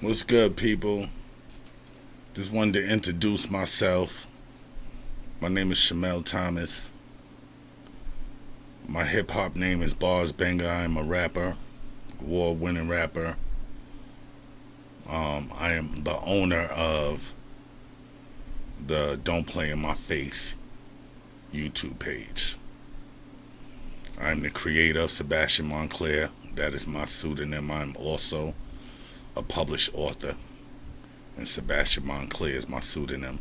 What's good, people? Just wanted to introduce myself. My name is Shamel Thomas. My hip hop name is Bars Banger. I'm a rapper, award winning rapper. I am the owner of the Don't Play in My Face YouTube page. I'm the creator of Sabastian Montclair. That is my pseudonym. I'm also a published author, and Sabastian Montclair is my pseudonym.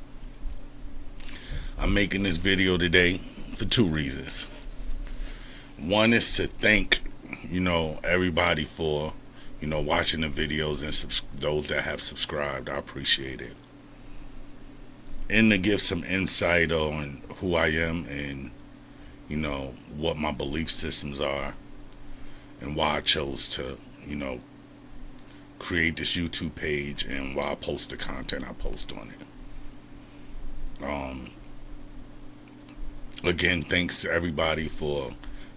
I'm making this video today for two reasons. One is to thank, everybody for, watching the videos and those that have subscribed. I appreciate it. And to give some insight on who I am and, what my belief systems are and why I chose to, create this YouTube page and why I post the content I post on it. Again, thanks to everybody for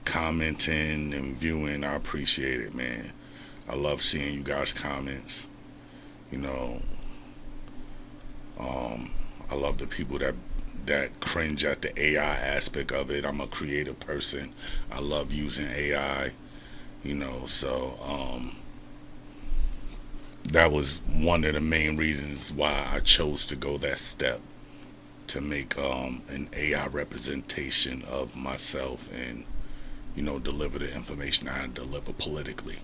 commenting and viewing. I appreciate it, man. I love seeing you guys' comments. I love the people that cringe at the AI aspect of it. I'm a creative person. I love using AI. So that was one of the main reasons why I chose to go that step, to make an AI representation of myself and deliver the information I deliver politically.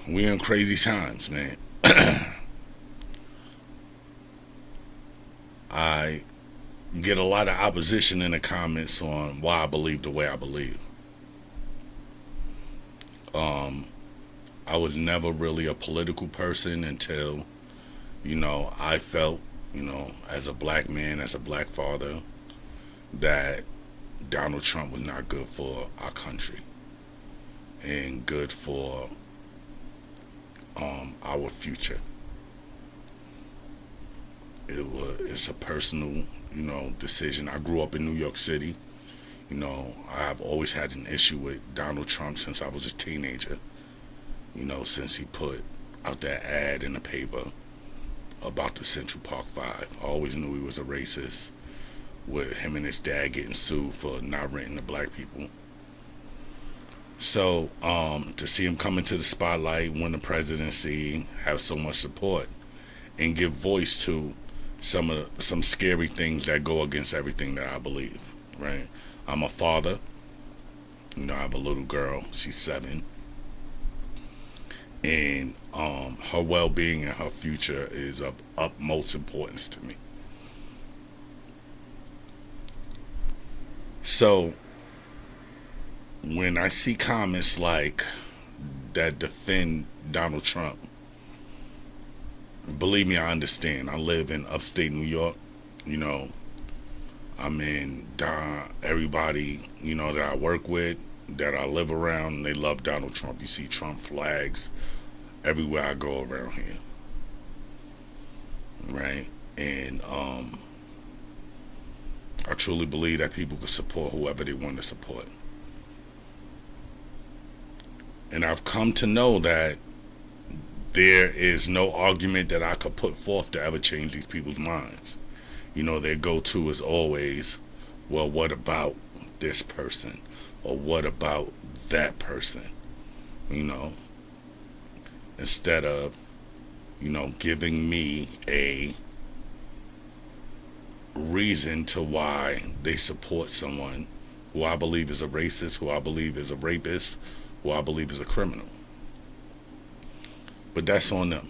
We in crazy times, man. I get a lot of opposition in the comments on why I believe the way I believe. I was never really a political person until, I felt, as a black man, as a black father, that Donald Trump was not good for our country and good for our future. It's a personal, decision. I grew up in New York City. I've always had an issue with Donald Trump since I was a teenager. Since he put out that ad in the paper about the Central Park Five. I always knew he was a racist, with him and his dad getting sued for not renting to black people. So, to see him come into the spotlight, win the presidency, have so much support, and give voice to some scary things that go against everything that I believe, right? I'm a father. I have a little girl. She's 7. And her well-being and her future is of utmost importance to me. So when I see comments like that defend Donald Trump, believe me, I understand. I live in upstate New York. I'm in everybody, that I work with, that I live around, they love Donald Trump. You see Trump flags everywhere I go around here. Right? And I truly believe that people can support whoever they want to support. And I've come to know that there is no argument that I could put forth to ever change these people's minds. Their go-to is always, well, what about this person? Or what about that person? Instead of, giving me a reason to why they support someone who I believe is a racist, who I believe is a rapist, who I believe is a criminal. But that's on them.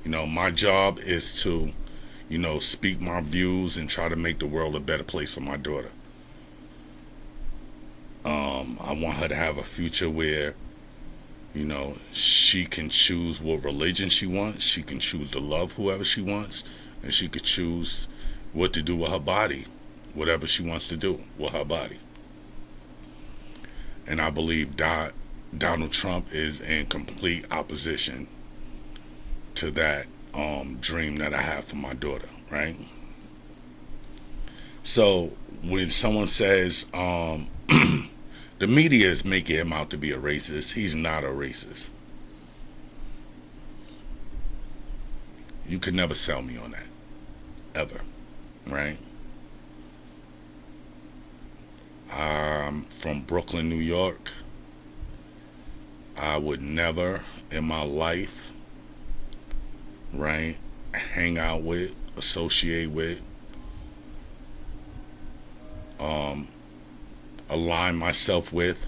My job is to, speak my views and try to make the world a better place for my daughter. I want her to have a future where, she can choose what religion she wants, she can choose to love whoever she wants, and she could choose what to do with her body, whatever she wants to do with her body. And I believe Donald Trump is in complete opposition to that dream that I have for my daughter, right? So when someone says the media is making him out to be a racist, he's not a racist. You could never sell me on that, ever, right? I'm from Brooklyn, New York. I would never in my life, right, hang out with, associate with, um, align myself with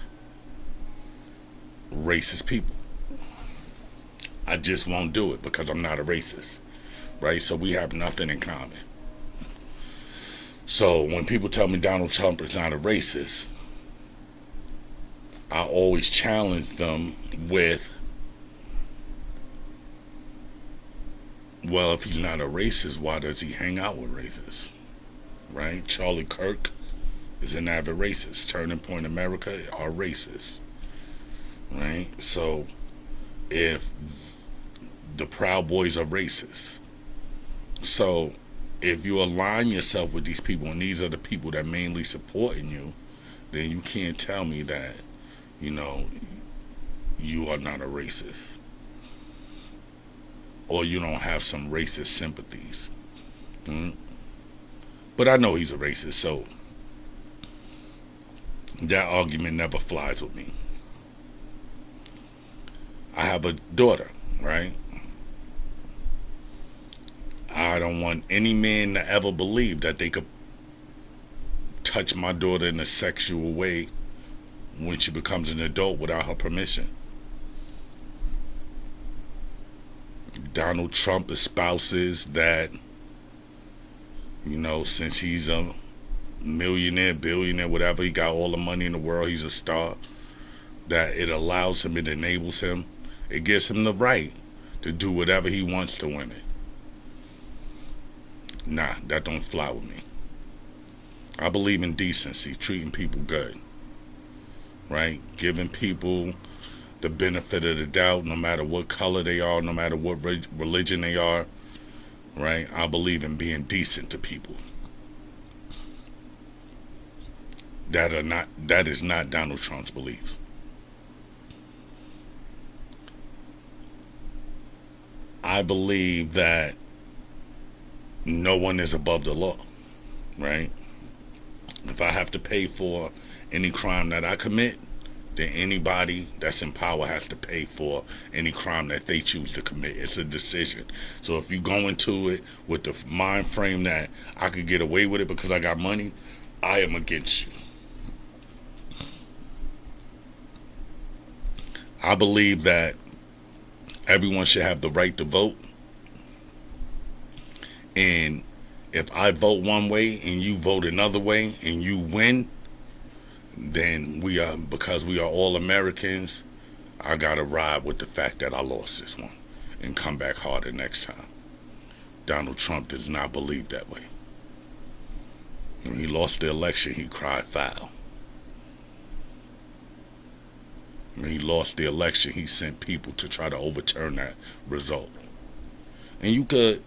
racist people. I just won't do it because I'm not a racist, right? So we have nothing in common. So when people tell me Donald Trump is not a racist, I always challenge them with, well, if he's not a racist, why does he hang out with racists? Right? Charlie Kirk is an avid racist. Turning Point America are racist. Right? So if the Proud Boys are racist. So if you align yourself with these people and these are the people that mainly supporting you, then you can't tell me that, you know, you are not a racist. Or you don't have some racist sympathies. Mm? But I know he's a racist, so that argument never flies with me. I have a daughter, right? I don't want any man to ever believe that they could touch my daughter in a sexual way when she becomes an adult without her permission. Donald Trump espouses that, you know, since he's a millionaire, billionaire, whatever, he got all the money in the world, he's a star, that it allows him, it enables him, it gives him the right to do whatever he wants to women. Nah, that don't fly with me. I believe in decency, treating people good, right? Giving people the benefit of the doubt, no matter what color they are, no matter what religion they are, right? I believe in being decent to people. That is not Donald Trump's beliefs. I believe that no one is above the law, right? If I have to pay for any crime that I commit, then anybody that's in power has to pay for any crime that they choose to commit. It's a decision. So if you go into it with the mind frame that I could get away with it because I got money, I am against you. I believe that everyone should have the right to vote. And if I vote one way and you vote another way and you win, then because we are all Americans, I gotta ride with the fact that I lost this one and come back harder next time. Donald Trump does not believe that way. When he lost the election, he cried foul. When he lost the election, he sent people to try to overturn that result. And you could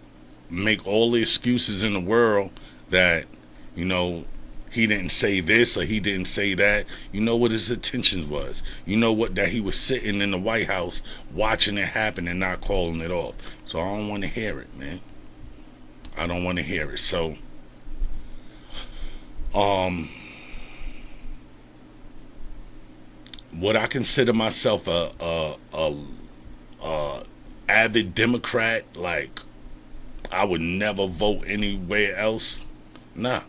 make all the excuses in the world that, you know, he didn't say this or he didn't say that. You know what his intentions was. You know what, that he was sitting in the White House watching it happen and not calling it off. So I don't want to hear it, man. I don't want to hear it. So would I consider myself a avid Democrat? Like, I would never vote anywhere else? Nah.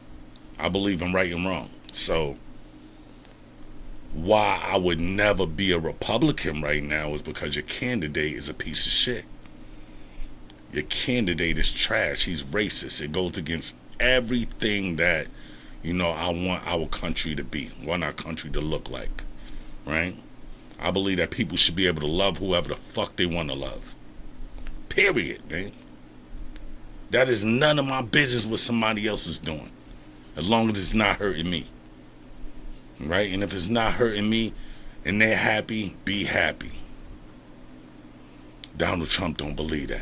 I believe in right and wrong. So why I would never be a Republican right now is because your candidate is a piece of shit. Your candidate is trash. He's racist. It goes against everything that, you know, I want our country to be, want our country to look like, right? I believe that people should be able to love whoever the fuck they want to love. Period, man. That is none of my business what somebody else is doing, as long as it's not hurting me, right? And if it's not hurting me and they're happy, be happy. Donald Trump don't believe that,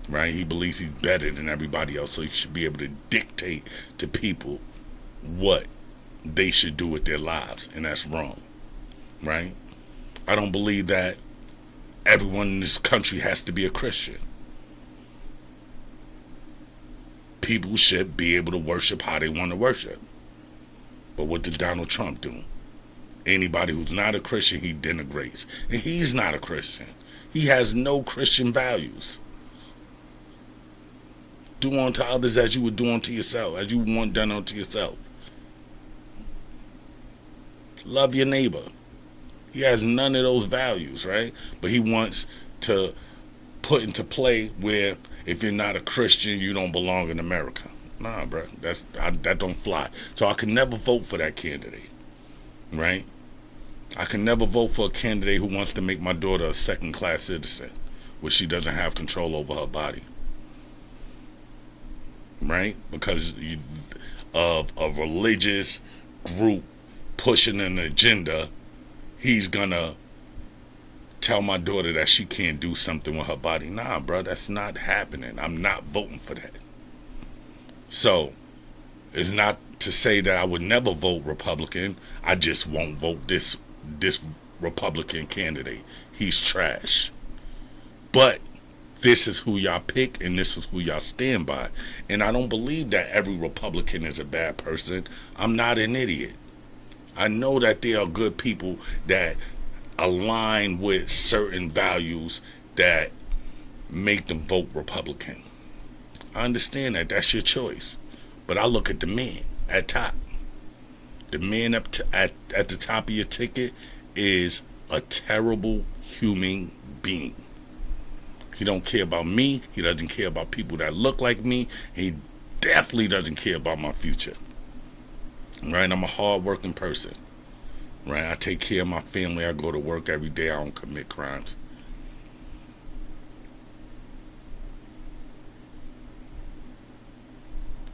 right? He believes he's better than everybody else, so he should be able to dictate to people what they should do with their lives, and that's wrong, right? I don't believe that everyone in this country has to be a Christian. People should be able to worship how they want to worship. But what did Donald Trump do? Anybody who's not a Christian, he denigrates. And he's not a Christian. He has no Christian values. Do unto others as you would do unto yourself, as you want done unto yourself. Love your neighbor. He has none of those values, right? But he wants to put into play where if you're not a Christian, you don't belong in America. Nah, bro, that don't fly. So I can never vote for that candidate, right? I can never vote for a candidate who wants to make my daughter a second-class citizen, where she doesn't have control over her body, right? Because of a religious group pushing an agenda, he's gonna tell my daughter that she can't do something with her body. Nah, bro, that's not happening. I'm not voting for that. So, it's not to say that I would never vote Republican. I just won't vote this Republican candidate. He's trash. But this is who y'all pick and this is who y'all stand by. And I don't believe that every Republican is a bad person. I'm not an idiot. I know that there are good people that align with certain values that make them vote Republican. I understand that. That's your choice. But I look at the man at top. The man at the top of your ticket is a terrible human being. He don't care about me. He doesn't care about people that look like me. He definitely doesn't care about my future. Right? I'm a hard-working person. Right? I take care of my family. I go to work every day. I don't commit crimes.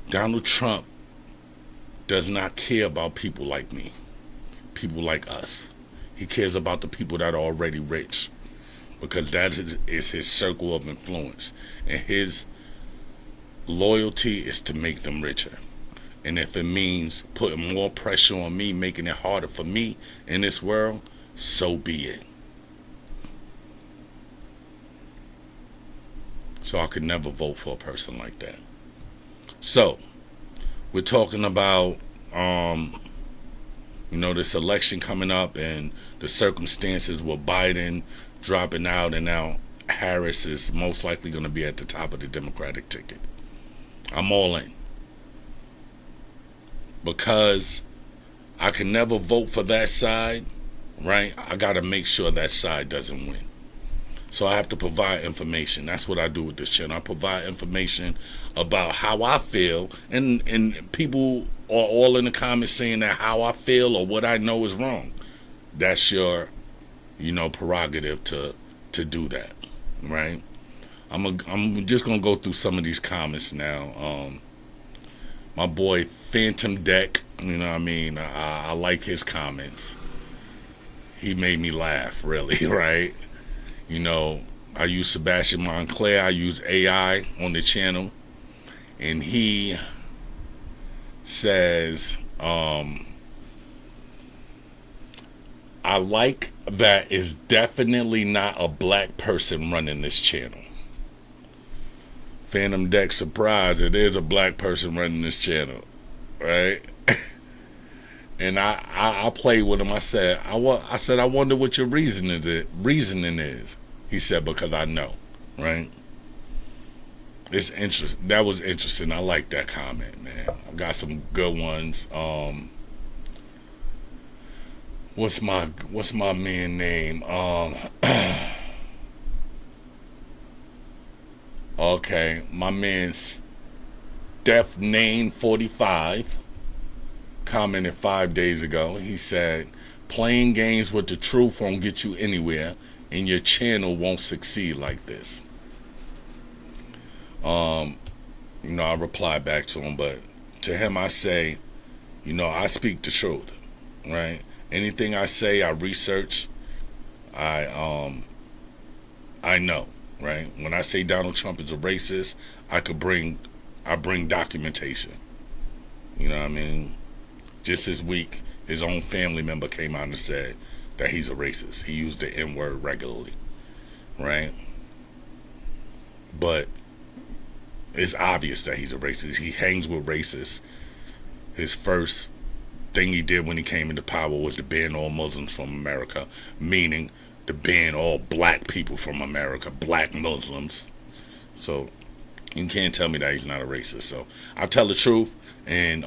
Donald Trump does not care about people like me, people like us. He cares about the people that are already rich, because that is his circle of influence. And his loyalty is to make them richer. And if it means putting more pressure on me, making it harder for me in this world, so be it. So I could never vote for a person like that. So, we're talking about, this election coming up and the circumstances with Biden dropping out, and now Harris is most likely going to be at the top of the Democratic ticket. I'm all in. Because I can never vote for that side, right? I got to make sure that side doesn't win. So I have to provide information. That's what I do with this channel. I provide information about how I feel, and people are all in the comments saying that how I feel or what I know is wrong. That's your, prerogative to do that, right? I'm just gonna go through some of these comments now. My boy Phantom Deck, I like his comments. He made me laugh, really, right? I use Sabastian Montclair. I use AI on the channel. And he says, I like that it's definitely not a black person running this channel. Phantom Deck, surprise, it is a black person running this channel, right? And I played with him. I said, I wonder what your reasoning is. He said, because I know, right? It's interesting. That was interesting. I like that comment, man. I got some good ones. What's my man name? Okay, my man Steph Name 45 commented 5 days ago. He said, playing games with the truth won't get you anywhere, and your channel won't succeed like this. I replied back to him, but to him I say, I speak the truth, right? Anything I say, I research. I know, right? When I say Donald Trump is a racist, I bring documentation. You know what I mean? Just this week, his own family member came out and said that he's a racist. He used the N-word regularly, right? But It's obvious that he's a racist. He hangs with racists. His first thing he did when he came into power was to ban all Muslims from America, meaning to ban all black people from America, black Muslims. So you can't tell me that he's not a racist. So I tell the truth, and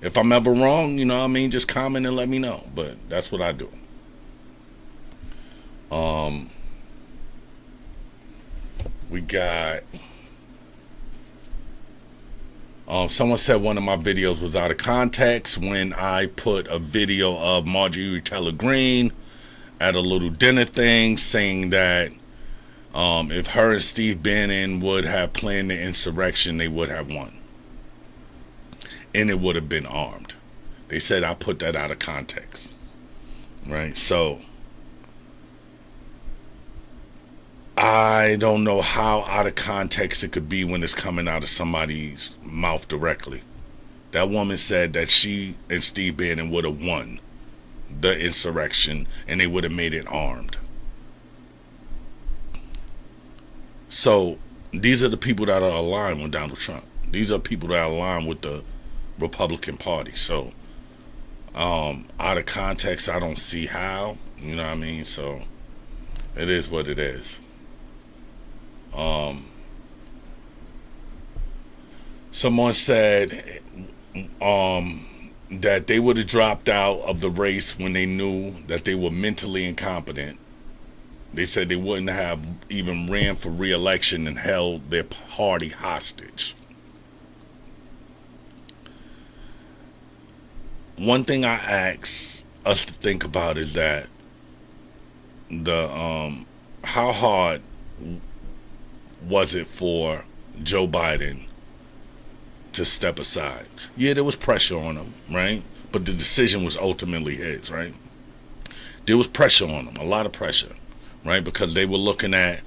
if I'm ever wrong, you know what I mean, just comment and let me know. But that's what I do. We got someone said one of my videos was out of context when I put a video of Marjorie Taylor Greene at a little dinner thing saying that if her and Steve Bannon would have planned the insurrection, they would have won. And it would have been armed. They said I put that out of context. Right? So I don't know how out of context it could be when it's coming out of somebody's mouth directly. That woman said that she and Steve Bannon would have won the insurrection and they would have made it armed. So these are the people that are aligned with Donald Trump. These are people that are aligned with the Republican Party. So out of context, I don't see how. You know what I mean? So it is what it is. Someone said that they would have dropped out of the race when they knew that they were mentally incompetent. They said they wouldn't have even ran for re-election and held their party hostage. One thing I ask us to think about is that the how hard was it for Joe Biden to step aside? Yeah, there was pressure on him, right? But the decision was ultimately his, right? There was pressure on him, a lot of pressure, right? Because they were looking at,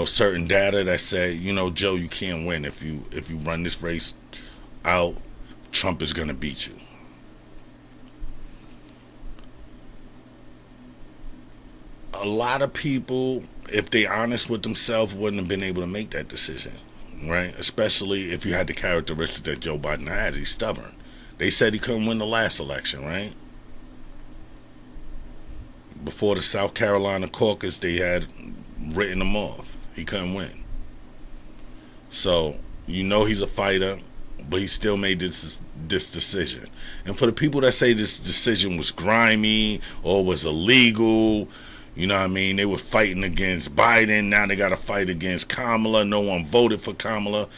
certain data that said, Joe, you can't win if you run this race out. Trump is going to beat you. A lot of people, if they honest with themselves, wouldn't have been able to make that decision, right? Especially if you had the characteristics that Joe Biden had. He's stubborn. They said he couldn't win the last election, right? Before the South Carolina caucus, they had written him off. He couldn't win. So, he's a fighter, but he still made this decision. And for the people that say this decision was grimy or was illegal, you know what I mean? They were fighting against Biden. Now they got to fight against Kamala. No one voted for Kamala.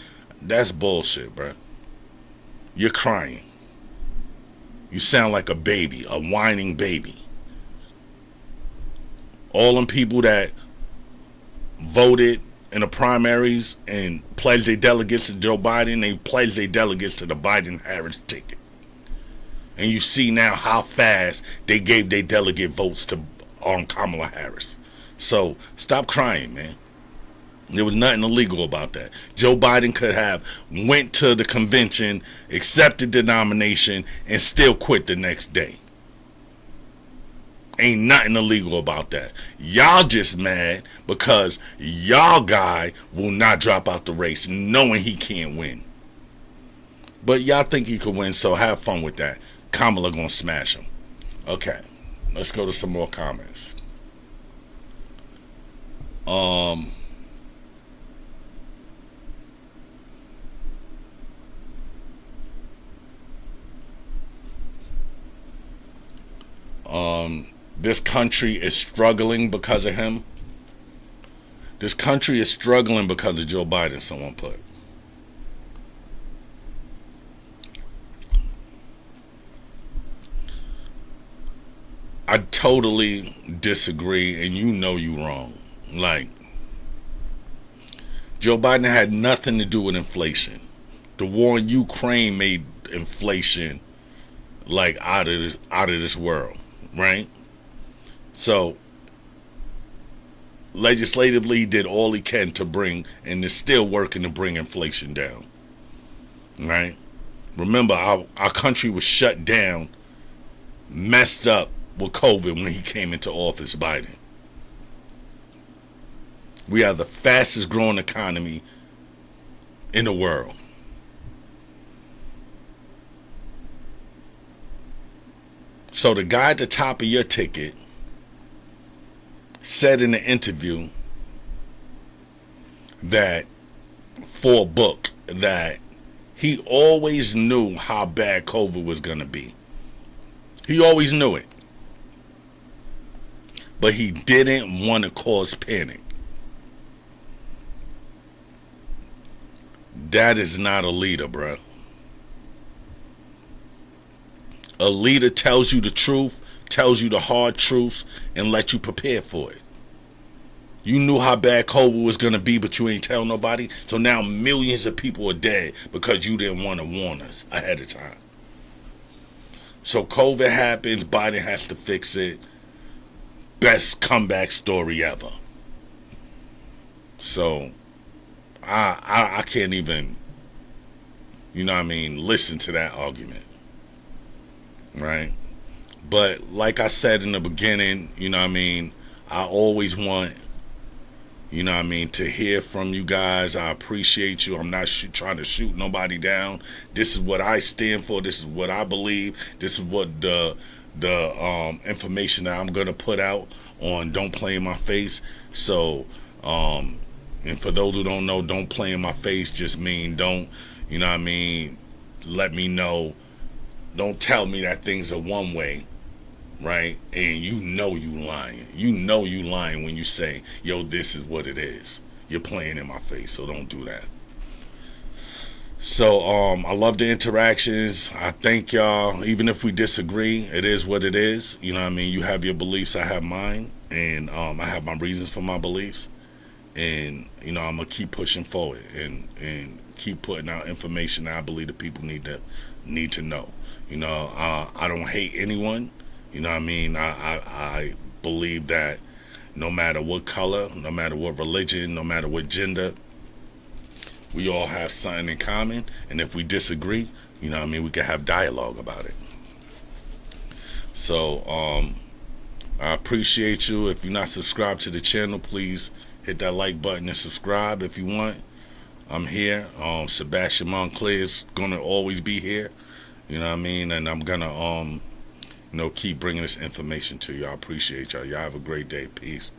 That's bullshit, bro. You're crying. You sound like a baby, a whining baby. All them people that voted in the primaries and pledged their delegates to Joe Biden, they pledged their delegates to the Biden-Harris ticket. And you see now how fast they gave their delegate votes to Kamala Harris. So stop crying, man. There was nothing illegal about that. Joe Biden could have went to the convention, accepted the nomination, and still quit the next day. Ain't nothing illegal about that. Y'all just mad because y'all guy will not drop out the race knowing he can't win. But y'all think he could win, so have fun with that. Kamala gonna smash him. Okay. Let's go to some more comments. This country is struggling because of him. This country is struggling because of Joe Biden, someone put. I totally disagree, and you wrong. Like, Joe Biden had nothing to do with inflation. The war in Ukraine made inflation like out of this world, right? So, legislatively, he did all he can to bring, and is still working to bring inflation down, right? Remember, our country was shut down, messed up with COVID when he came into office, Biden. We are the fastest growing economy in the world. So the guy at the top of your ticket said in the interview that for a book that he always knew how bad COVID was going to be. He always knew it. But he didn't want to cause panic. That is not a leader, bro. A leader tells you the truth, tells you the hard truths, and let you prepare for it. You knew how bad COVID was going to be, but you ain't tell nobody. So now millions of people are dead because you didn't want to warn us ahead of time. So COVID happens, Biden has to fix it. Best comeback story ever. So I can't even, listen to that argument. Right? But like I said in the beginning, I always want, to hear from you guys. I appreciate you. I'm not trying to shoot nobody down. This is what I stand for. This is what I believe. This is what the information that I'm gonna put out on Don't Play in My Face. So, and for those who don't know, Don't Play in My Face just mean don't, let me know. Don't tell me that things are one way, right? And you lying. You lying when you say, yo, this is what it is. You're playing in my face, so don't do that. So I love the interactions. I thank y'all. Even if we disagree, it is what it is. You have your beliefs, I have mine, and I have my reasons for my beliefs. And I'm gonna keep pushing forward and keep putting out information that I believe the people need to know. I don't hate anyone. I believe that no matter what color, no matter what religion, no matter what gender, we all have something in common. And if we disagree, we can have dialogue about it. So I appreciate you. If you're not subscribed to the channel, please hit that like button and subscribe if you want. I'm here. Sabastian Montclair is going to always be here. And I'm going to keep bringing this information to you. I appreciate y'all. Y'all have a great day. Peace.